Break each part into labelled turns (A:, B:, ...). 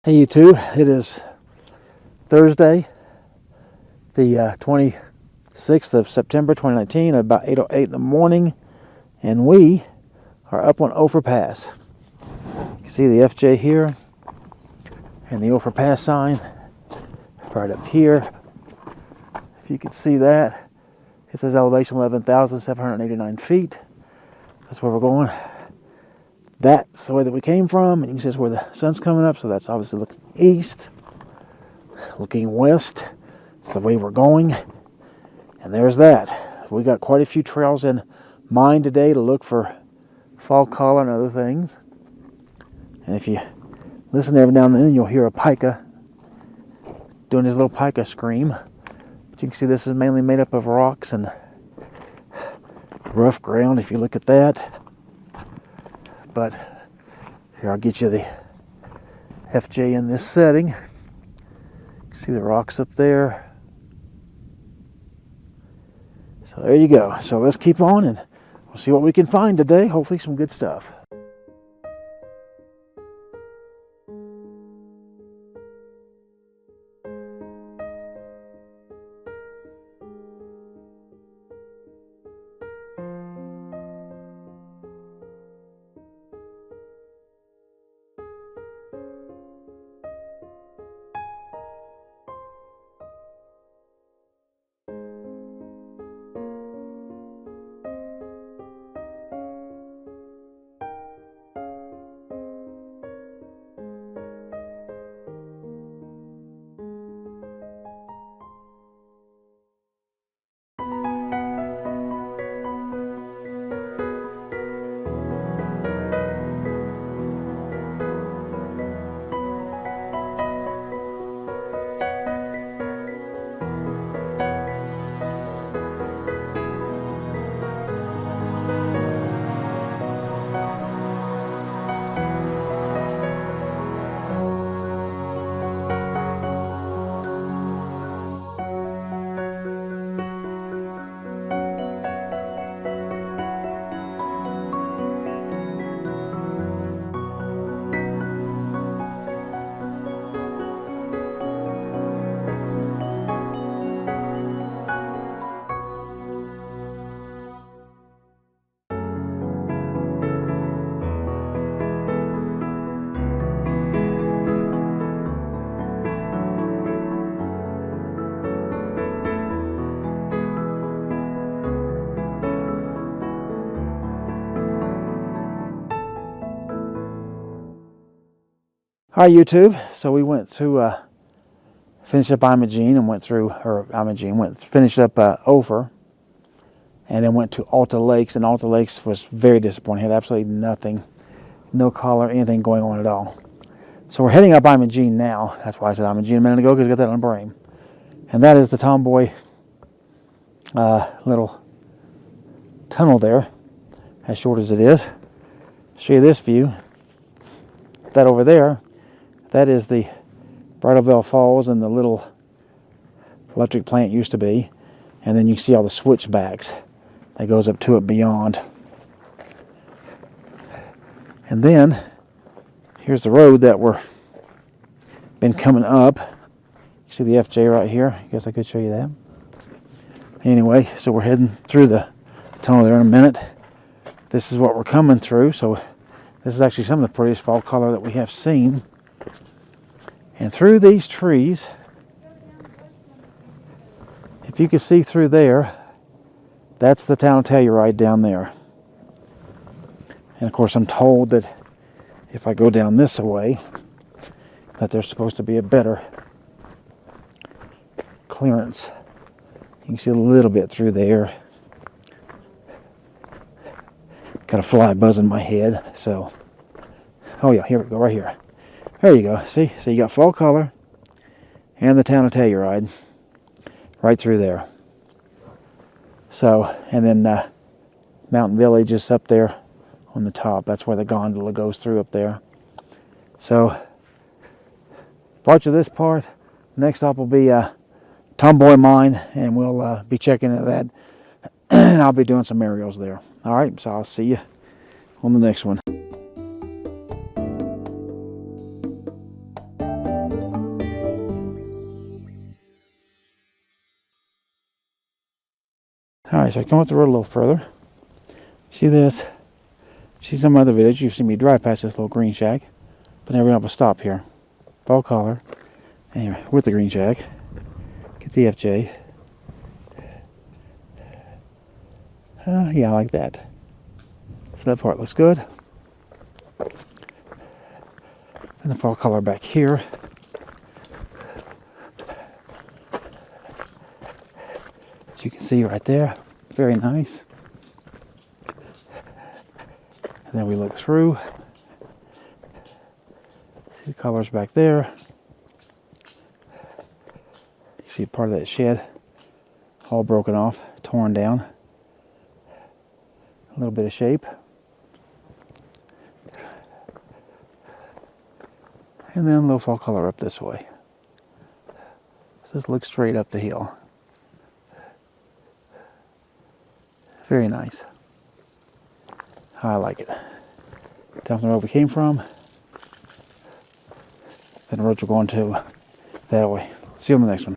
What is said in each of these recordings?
A: Hey YouTube, it is Thursday, the 26th of September 2019 at about 8:08 in the morning, and we are up on Ophir Pass. You can see the FJ here and the Ophir Pass sign right up here. If you can see that, it says elevation 11,789 feet. That's where we're going. That's the way that we came from, and you can see that's where the sun's coming up, so that's obviously looking east. Looking west, it's the way we're going. And there's that. We got quite a few trails in mind today to look for fall collar and other things. And if you listen every now and then, you'll hear a pika doing his little pika scream. But you can see this is mainly made up of rocks and rough ground if you look at that. But here, I'll get you the FJ in this setting. You can see the rocks up there. So there you go. So let's keep on and we'll see what we can find today. Hopefully some good stuff. Hi YouTube, so we went to finish up Imogene and went through, finished up Ophir, and then went to Alta Lakes, and Alta Lakes was very disappointing. Had absolutely nothing, no collar, anything going on at all. So we're heading up Imogene now. That's why I said Imogene a minute ago, because I got that on the brain. And that is the Tomboy little tunnel there, as short as it is. Show you this view. That over there, that is the Bridalveil Falls and the little electric plant used to be. And then you can see all the switchbacks that goes up to it beyond. And then here's the road that we're been coming up. You see the FJ right here. I guess I could show you that. Anyway, so we're heading through the tunnel there in a minute. This is what we're coming through. So this is actually some of the prettiest fall color that we have seen. And through these trees, if you can see through there, that's the town of Telluride down there. And of course I'm told that if I go down this way, that there's supposed to be a better clearance. You can see a little bit through there. Got a fly buzzing my head, so. Oh yeah, here we go, right here. There you go, see? So you got fall color and the town of Telluride right through there. So, and then Mountain Village is up there on the top. That's where the gondola goes through up there. So, brought you this part. Next stop will be Tomboy mine, and we'll be checking into that. And I'll be doing some aerials there. All right, so I'll see you on the next one. Alright, so I come up the road a little further. See this? See some other videos, you've seen me drive past this little green shack, but never been able to stop here. Fall collar. Anyway, with the green shack. Get the FJ. Yeah, I like that. So that part looks good. Then the fall color back here. As you can see right there, very nice. And then we look through. See the colors back there. You see part of that shed all broken off, torn down. A little bit of shape. And then a little fall color up this way. So just look straight up the hill. Very nice. I like it. Down the road we came from. Then the roads we're going to that way. See you on the next one.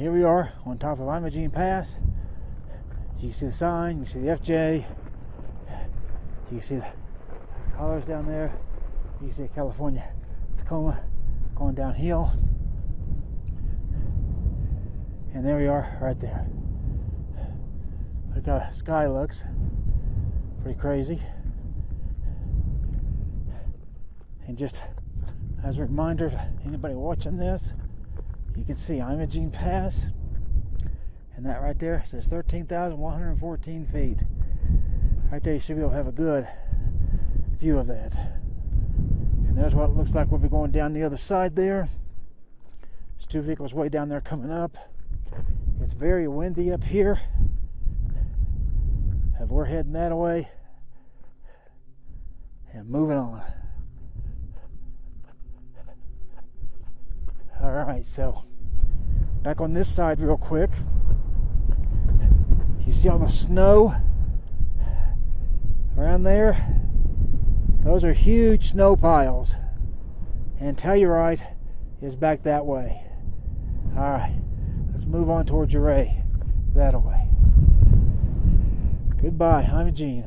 A: Here we are on top of Imogene Pass. You can see the sign, you can see the FJ, you can see the colors down there, you can see California Tacoma going downhill. And there we are right there. Look how the sky looks. Pretty crazy. And just As a reminder to anybody watching this, you can see Imogene Pass, and that right there says 13,114 feet. Right there, you should be able to have a good view of that. And there's what it looks like. We'll be going down the other side there. There's two vehicles way down there coming up. It's very windy up here. As we're heading that way and moving on. Alright, so back on this side real quick. You see all the snow around there? Those are huge snow piles. And Telluride is back that way. Alright, let's move on towards Ouray. That way. Goodbye, Imogene.